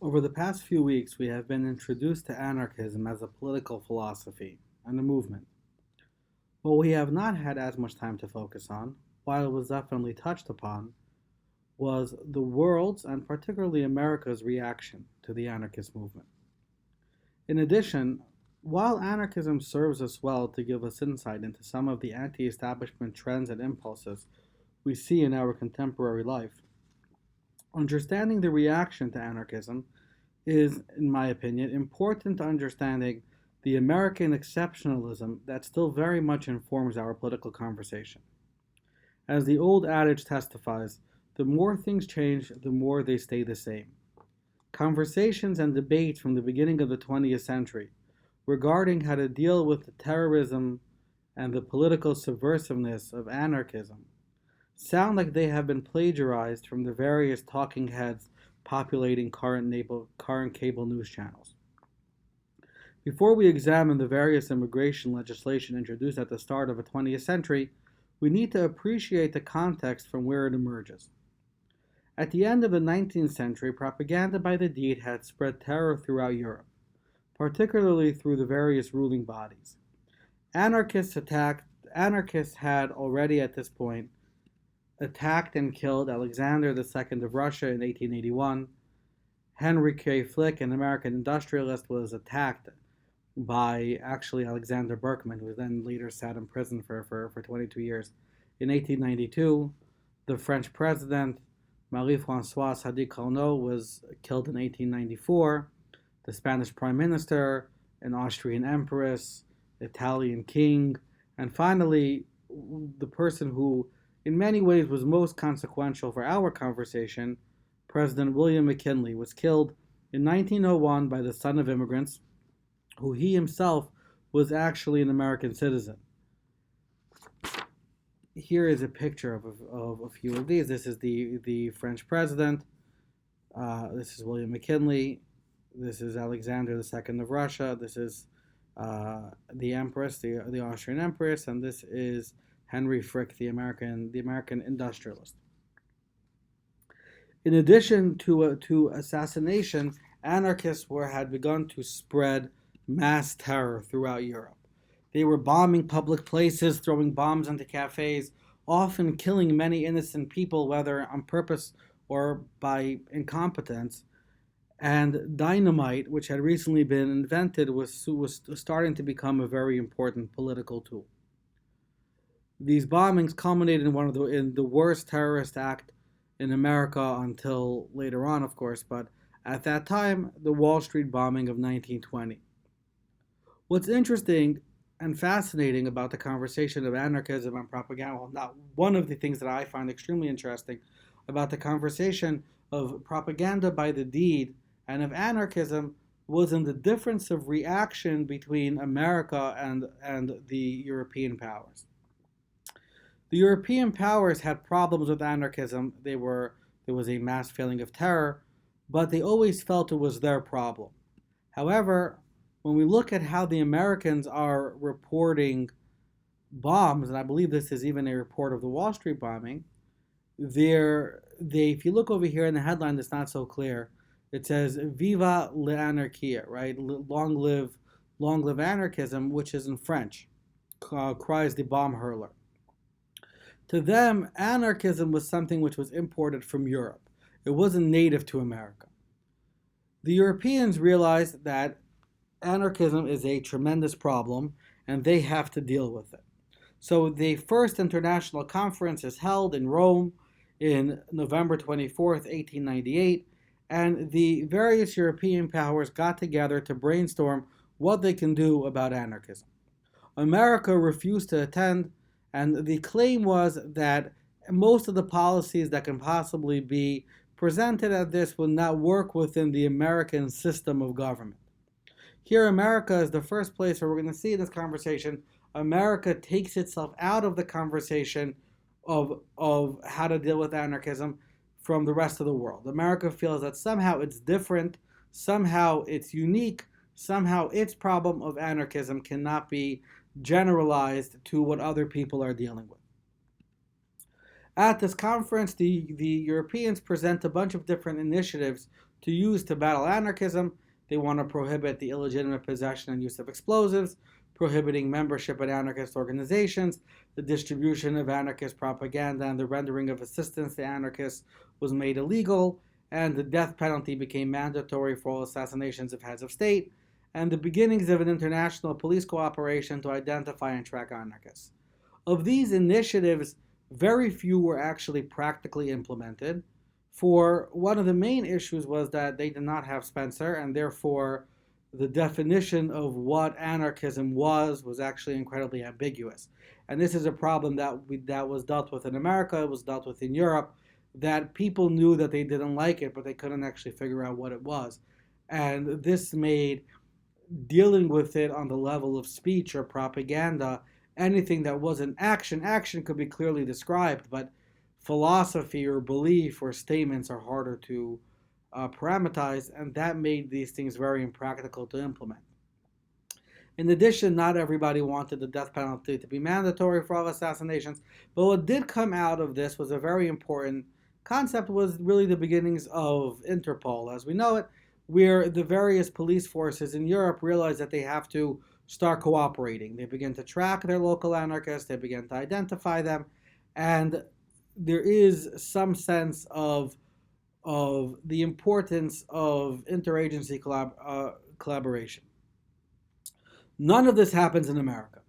Over the past few weeks, we have been introduced to anarchism as a political philosophy and a movement. What we have not had as much time to focus on, while it was definitely touched upon, was the world's and particularly America's reaction to the anarchist movement. In addition, while anarchism serves us well to give us insight into some of the anti establishment trends and impulses we see in our contemporary life, understanding the reaction to anarchism is, in my opinion, important to understanding the American exceptionalism that still very much informs our political conversation. As the old adage testifies, the more things change, the more they stay the same. Conversations and debates from the beginning of the 20th century regarding how to deal with the terrorism and the political subversiveness of anarchism sound like they have been plagiarized from the various talking heads populating current cable news channels. Before we examine the various immigration legislation introduced at the start of the 20th century, we need to appreciate the context from where it emerges. At the end of the 19th century, propaganda by the deed had spread terror throughout Europe, particularly through the various ruling bodies. Anarchists had already at this point attacked and killed Alexander II of Russia in 1881. Henry K. Flick, an American industrialist, was attacked by actually Alexander Berkman, who then later sat in prison for 22 years. In 1892, the French president, Marie-Françoise Sadi Carnot, was killed in 1894. The Spanish prime minister, an Austrian empress, Italian king, and finally, the person who in many ways was most consequential for our conversation, President William McKinley, was killed in 1901 by the son of immigrants, who he himself was actually an American citizen. Here is a picture of a few of these. This is the French president. This is William McKinley. This is Alexander II of Russia. This is the empress, the Austrian empress, and this is Henry Frick, the American industrialist. In addition to assassination, anarchists had begun to spread mass terror throughout Europe. They were bombing public places, throwing bombs into cafes, often killing many innocent people, whether on purpose or by incompetence. And dynamite, which had recently been invented, was starting to become a very important political tool. These bombings culminated in the worst terrorist act in America until later on, of course, but at that time, the Wall Street bombing of 1920. What's interesting and fascinating about the conversation of anarchism and propaganda, well, not one of the things that I find extremely interesting about the conversation of propaganda by the deed and of anarchism was in the difference of reaction between America and the European powers. The European powers had problems with anarchism. There was a mass feeling of terror, but they always felt it was their problem. However, when we look at how the Americans are reporting bombs, and I believe this is even a report of the Wall Street bombing, if you look over here in the headline, it's not so clear. It says "Viva l'anarchie," right? Long live anarchism, which is in French. Cries the bomb hurler. To them, anarchism was something which was imported from Europe. It wasn't native to America. The Europeans realized that anarchism is a tremendous problem and they have to deal with it. So the first international conference is held in Rome in November 24th, 1898, and the various European powers got together to brainstorm what they can do about anarchism. America refused to attend, and the claim was that most of the policies that can possibly be presented at this will not work within the American system of government. Here, America is the first place where we're going to see this conversation. America takes itself out of the conversation of how to deal with anarchism from the rest of the world. America feels that somehow it's different, somehow it's unique, somehow its problem of anarchism cannot be generalized to what other people are dealing with. At this conference, the Europeans present a bunch of different initiatives to use to battle anarchism. They want to prohibit the illegitimate possession and use of explosives, prohibiting membership in anarchist organizations, the distribution of anarchist propaganda and the rendering of assistance to anarchists was made illegal, and the death penalty became mandatory for all assassinations of heads of state, and the beginnings of an international police cooperation to identify and track anarchists. Of these initiatives, very few were actually practically implemented. For one of the main issues was that they did not have Spencer, and therefore the definition of what anarchism was actually incredibly ambiguous. And this is a problem that was dealt with in America, it was dealt with in Europe, that people knew that they didn't like it, but they couldn't actually figure out what it was. And this made dealing with it on the level of speech or propaganda, anything that wasn't action could be clearly described, but philosophy or belief or statements are harder to parameterize, and that made these things very impractical to implement. In addition, not everybody wanted the death penalty to be mandatory for all assassinations, but what did come out of this was a very important concept, was really the beginnings of Interpol as we know it, where the various police forces in Europe realize that they have to start cooperating. They begin to track their local anarchists, they begin to identify them, and there is some sense of the importance of interagency collaboration. None of this happens in America.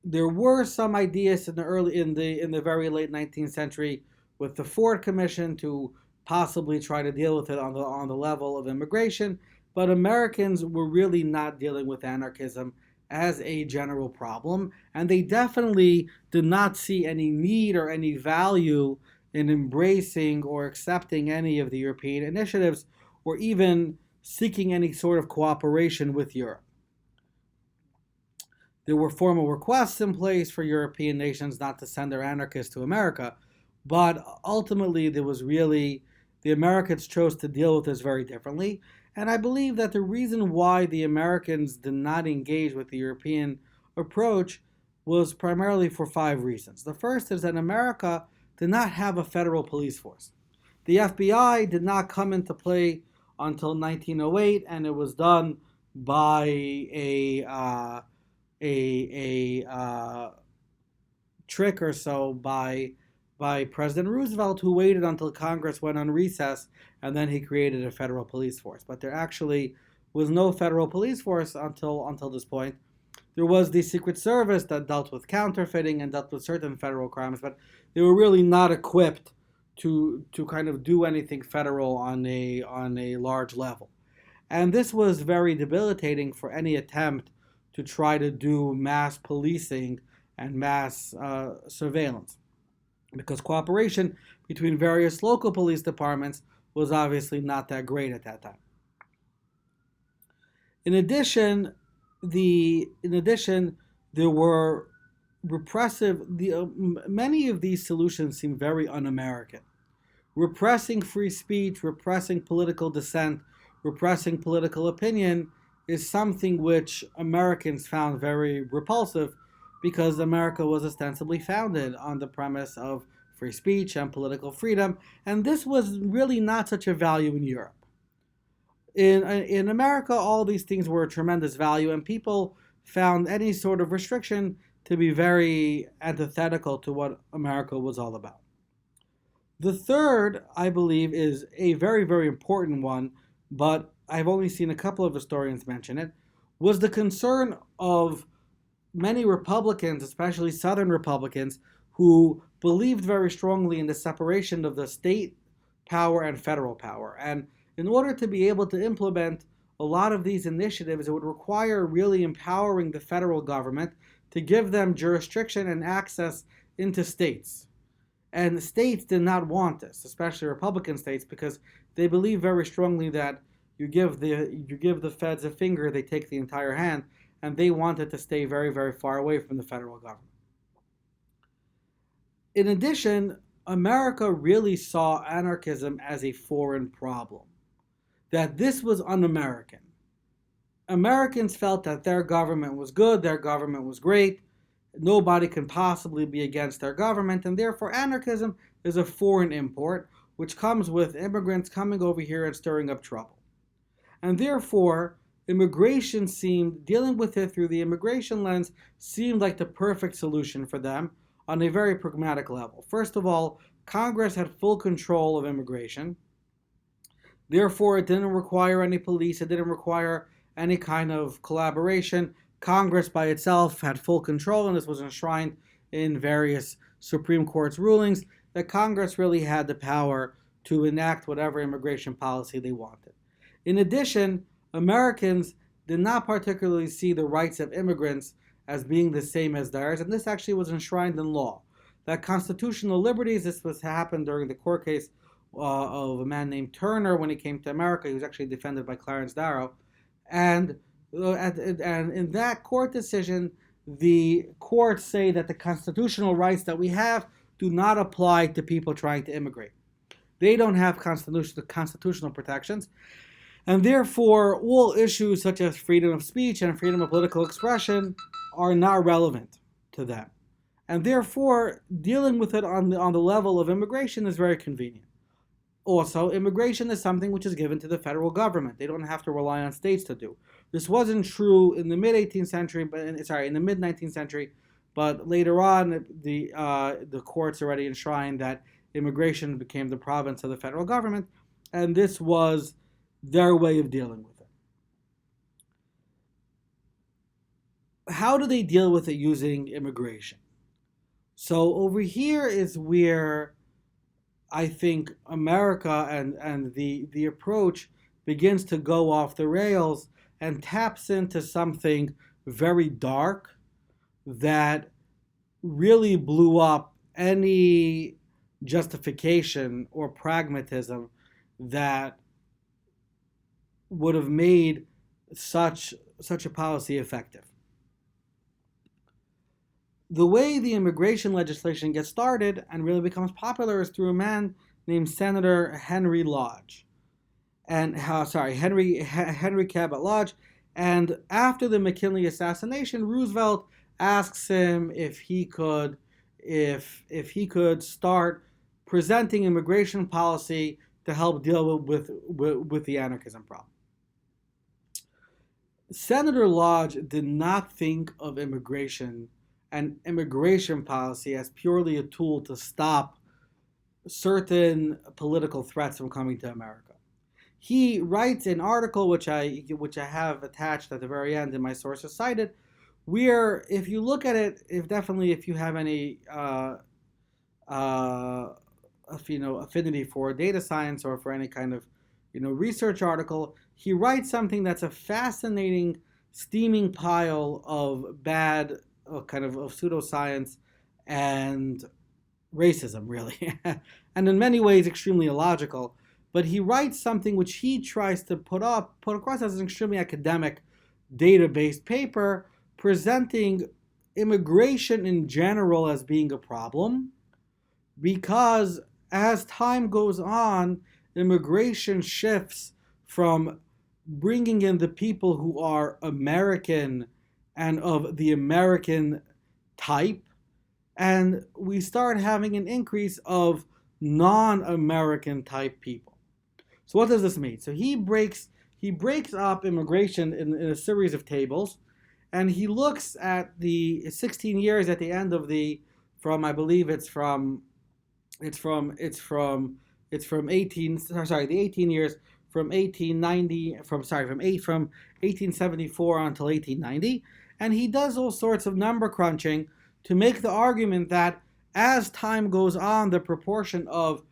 There were some ideas in the very late 19th century with the Ford Commission to possibly try to deal with it on the level of immigration, but Americans were really not dealing with anarchism as a general problem, and they definitely did not see any need or any value in embracing or accepting any of the European initiatives, or even seeking any sort of cooperation with Europe. There were formal requests in place for European nations not to send their anarchists to America, but ultimately the Americans chose to deal with this very differently. And I believe that the reason why the Americans did not engage with the European approach was primarily for 5 reasons. The first is that America did not have a federal police force. The FBI did not come into play until 1908, and it was done by a trick or so by President Roosevelt, who waited until Congress went on recess, and then he created a federal police force. But there actually was no federal police force until this point. There was the Secret Service that dealt with counterfeiting and dealt with certain federal crimes, but they were really not equipped to kind of do anything federal on a large level. And this was very debilitating for any attempt to try to do mass policing and mass surveillance, because cooperation between various local police departments was obviously not that great at that time. In addition, there were many of these solutions seem very un-American. Repressing free speech, repressing political dissent, repressing political opinion is something which Americans found very repulsive, because America was ostensibly founded on the premise of free speech and political freedom, and this was really not such a value in Europe. In America, all these things were a tremendous value, and people found any sort of restriction to be very antithetical to what America was all about. The third, I believe, is a very, very important one, but I've only seen a couple of historians mention it, was the concern of many Republicans, especially Southern Republicans, who believed very strongly in the separation of the state power and federal power. And in order to be able to implement a lot of these initiatives, it would require really empowering the federal government to give them jurisdiction and access into states. And the states did not want this, especially Republican states, because they believe very strongly that you give the feds a finger, they take the entire hand, and they wanted to stay very, very far away from the federal government. In addition, America really saw anarchism as a foreign problem, that this was un-American. Americans felt that their government was good, their government was great, nobody can possibly be against their government, and therefore anarchism is a foreign import, which comes with immigrants coming over here and stirring up trouble. And therefore, dealing with it through the immigration lens seemed like the perfect solution for them on a very pragmatic level. First of all, Congress had full control of immigration. Therefore, it didn't require any police, it didn't require any kind of collaboration. Congress by itself had full control, and this was enshrined in various Supreme Court's rulings, that Congress really had the power to enact whatever immigration policy they wanted. In addition, Americans did not particularly see the rights of immigrants as being the same as theirs, and this actually was enshrined in law. That constitutional liberties, this was happened during the court case of a man named Turner when he came to America. He was actually defended by Clarence Darrow. And in that court decision, the courts say that the constitutional rights that we have do not apply to people trying to immigrate. They don't have constitutional protections. And therefore, all issues such as freedom of speech and freedom of political expression are not relevant to them. And therefore, dealing with it on the level of immigration is very convenient. Also, immigration is something which is given to the federal government. They don't have to rely on states to do. This wasn't true in the mid-18th century, in the mid-19th century, but later on, the courts already enshrined that immigration became the province of the federal government, and this was their way of dealing with it. How do they deal with it using immigration? So over here is where I think America and the approach begins to go off the rails and taps into something very dark that really blew up any justification or pragmatism that would have made such a policy effective. The way the immigration legislation gets started and really becomes popular is through a man named Senator Henry Lodge, Henry Cabot Lodge. And after the McKinley assassination, Roosevelt asks him if he could start presenting immigration policy to help deal with the anarchism problem. Senator Lodge did not think of immigration and immigration policy as purely a tool to stop certain political threats from coming to America. He writes an article which I have attached at the very end in my sources cited, where if you look at it, if you have any affinity for data science or for any kind of research article, he writes something that's a fascinating steaming pile of bad kind of pseudoscience and racism, really, and in many ways extremely illogical. But he writes something which he tries to put across as an extremely academic, data-based paper, presenting immigration in general as being a problem, because as time goes on, immigration shifts from bringing in the people who are American and of the American type, and we start having an increase of non-American type people. So what does this mean? So he breaks up immigration in a series of tables, and he looks at the 16 years at the end of the 18 years from 1874 until 1890, and he does all sorts of number crunching to make the argument that as time goes on, the proportion of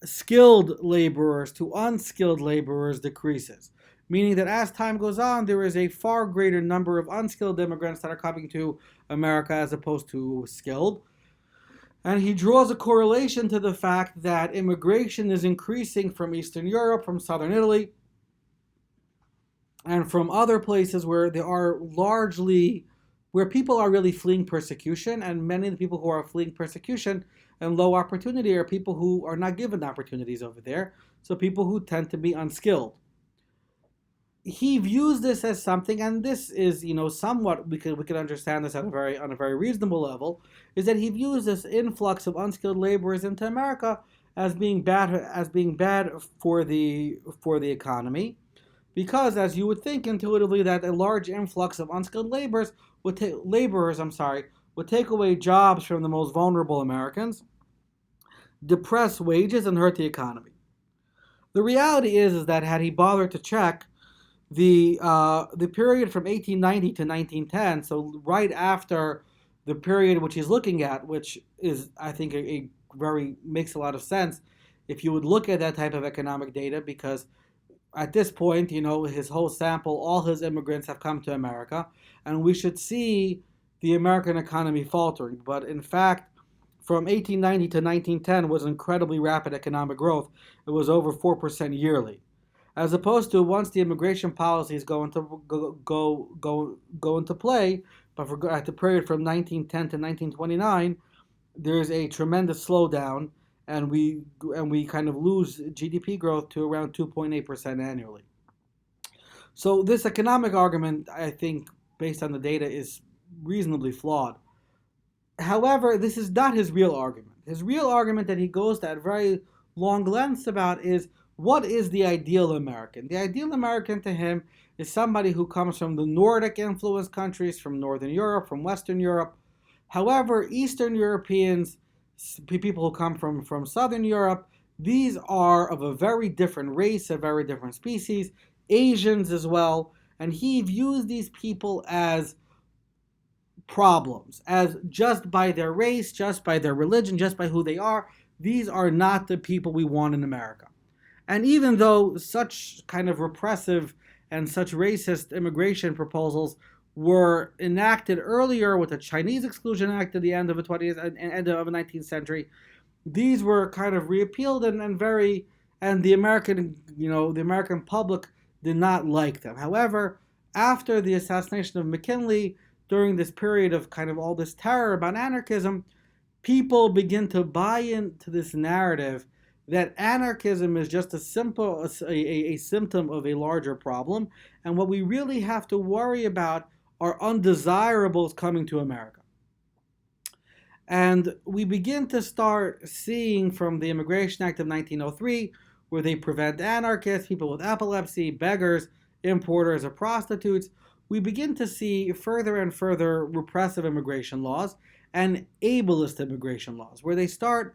skilled laborers to unskilled laborers decreases, meaning that as time goes on, there is a far greater number of unskilled immigrants that are coming to America as opposed to skilled. And he draws a correlation to the fact that immigration is increasing from Eastern Europe, from Southern Italy, and from other places where people are really fleeing persecution, and many of the people who are fleeing persecution and low opportunity are people who are not given opportunities over there, so people who tend to be unskilled. He views this as something, and this is, somewhat, we could understand this on a very reasonable level, is that he views this influx of unskilled laborers into America as being bad for the economy, because as you would think intuitively that a large influx of unskilled laborers would take away jobs from the most vulnerable Americans, depress wages, and hurt the economy. The reality is that had he bothered to check the period from 1890 to 1910, so right after the period which he's looking at, which is I think a very makes a lot of sense if you would look at that type of economic data, because at this point, his whole sample, all his immigrants have come to America, and we should see the American economy faltering. But in fact, from 1890 to 1910 was incredibly rapid economic growth. It was over 4% yearly, as opposed to once the immigration policies go into play. But at the period from 1910 to 1929, there's a tremendous slowdown, and we kind of lose GDP growth to around 2.8% annually. So this economic argument, I think, based on the data, is reasonably flawed. However, this is not his real argument. His real argument that he goes to at very long lengths about is what is the ideal American? The ideal American to him is somebody who comes from the Nordic influenced countries, from Northern Europe, from Western Europe. However, Eastern Europeans, people who come from Southern Europe, these are of a very different race, a very different species, Asians as well, and he views these people as problems, as just by their race, just by their religion, just by who they are, these are not the people we want in America. And even though such kind of repressive and such racist immigration proposals were enacted earlier with the Chinese Exclusion Act at the end of the 20th and end of the 19th century, these were kind of repealed and the American public did not like them. However, after the assassination of McKinley, during this period of kind of all this terror about anarchism, people begin to buy into this narrative that anarchism is just a symptom of a larger problem, and what we really have to worry about are undesirables coming to America. And we begin to start seeing from the Immigration Act of 1903, where they prevent anarchists, people with epilepsy, beggars, importers of prostitutes, we begin to see further and further repressive immigration laws and ableist immigration laws, where they start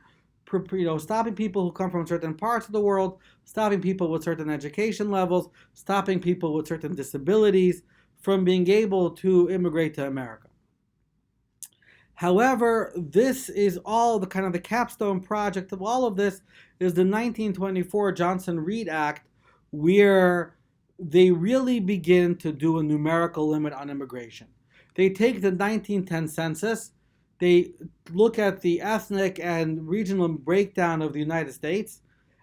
stopping people who come from certain parts of the world, stopping people with certain education levels, stopping people with certain disabilities from being able to immigrate to America. However, this is all the kind of the capstone project of all of this is the 1924 Johnson-Reed Act, where they really begin to do a numerical limit on immigration. They take the 1910 census, they look at the ethnic and regional breakdown of the United States,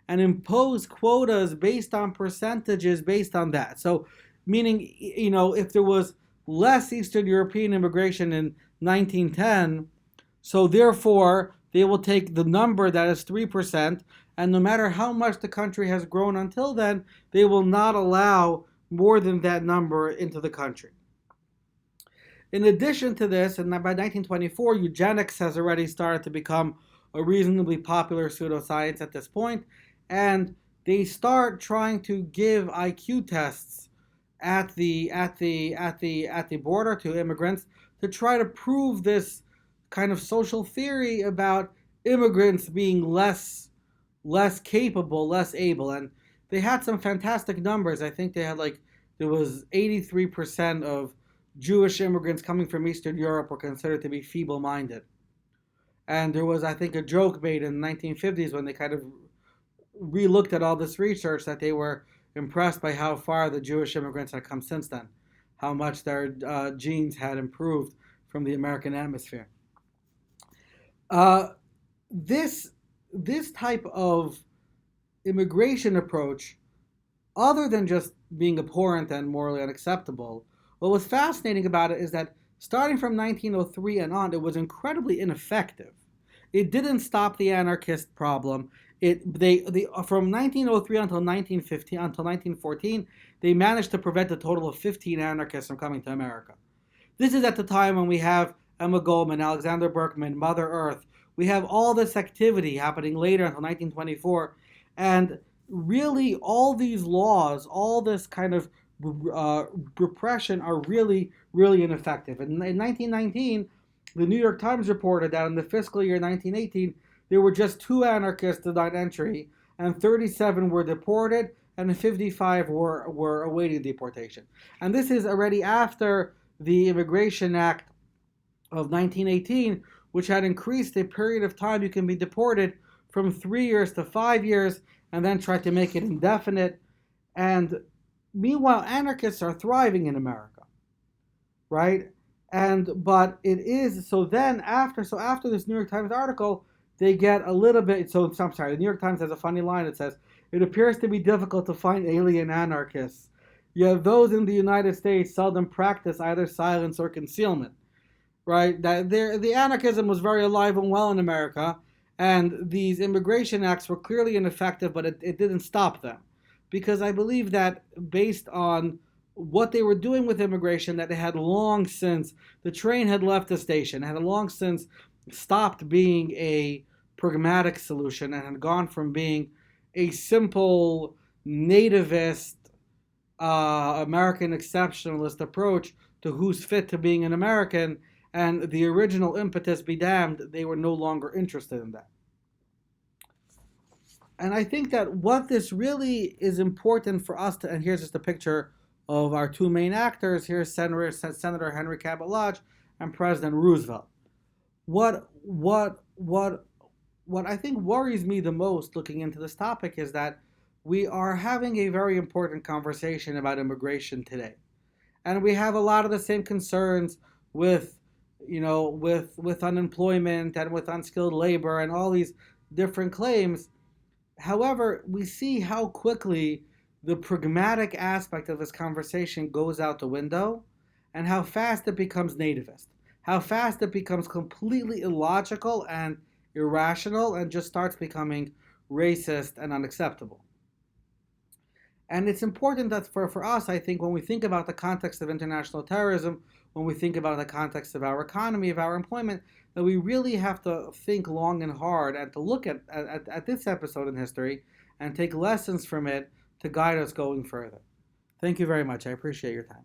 and impose quotas based on percentages based on that. So, meaning, if there was less Eastern European immigration in 1910, so therefore they will take the number that is 3%, and no matter how much the country has grown until then, they will not allow more than that number into the country. In addition to this, and by 1924, eugenics has already started to become a reasonably popular pseudoscience at this point, and they start trying to give IQ tests at the border to immigrants to try to prove this kind of social theory about immigrants being less capable, less able. And they had some fantastic numbers. I think they had there was 83% of Jewish immigrants coming from Eastern Europe were considered to be feeble-minded. And there was, I think, a joke made in the 1950s when they kind of re-looked at all this research that they were impressed by how far the Jewish immigrants had come since then, how much their genes had improved from the American atmosphere. This type of immigration approach, other than just being abhorrent and morally unacceptable, what was fascinating about it is that starting from 1903 and on, it was incredibly ineffective. It didn't stop the anarchist problem. From 1903 until 1914, they managed to prevent a total of 15 anarchists from coming to America. This is at the time when we have Emma Goldman, Alexander Berkman, Mother Earth, We have all this activity happening later until 1924, and really all these laws, all this kind of repression are really, really ineffective. In 1919, the New York Times reported that in the fiscal year 1918, there were just 2 anarchists denied entry, and 37 were deported, and 55 were awaiting deportation. And this is already after the Immigration Act of 1918, which had increased the period of time you can be deported from 3 years to 5 years, and then tried to make it indefinite. And meanwhile, anarchists are thriving in America, right? But it is so. Then after this New York Times article, they get a little bit. So I'm sorry. The New York Times has a funny line. It says, "It appears to be difficult to find alien anarchists. Yet those in the United States seldom practice either silence or concealment." Right? That the anarchism was very alive and well in America, and these immigration acts were clearly ineffective, but it didn't stop them, because I believe that based on what they were doing with immigration, that they had long since, the train had left the station, had long since stopped being a pragmatic solution and had gone from being a simple nativist American exceptionalist approach to who's fit to being an American, and the original impetus be damned, they were no longer interested in that. And I think that what this really is important for us to, and here's just a picture of our 2 main actors. Here's Senator Henry Cabot Lodge and President Roosevelt. What I think worries me the most looking into this topic is that we are having a very important conversation about immigration today. And we have a lot of the same concerns with unemployment and with unskilled labor and all these different claims. However, we see how quickly the pragmatic aspect of this conversation goes out the window, and how fast it becomes nativist, how fast it becomes completely illogical and irrational and just starts becoming racist and unacceptable. And it's important that for us, I think, when we think about the context of international terrorism, when we think about the context of our economy, of our employment, that we really have to think long and hard and to look at this episode in history and take lessons from it to guide us going further. Thank you very much. I appreciate your time.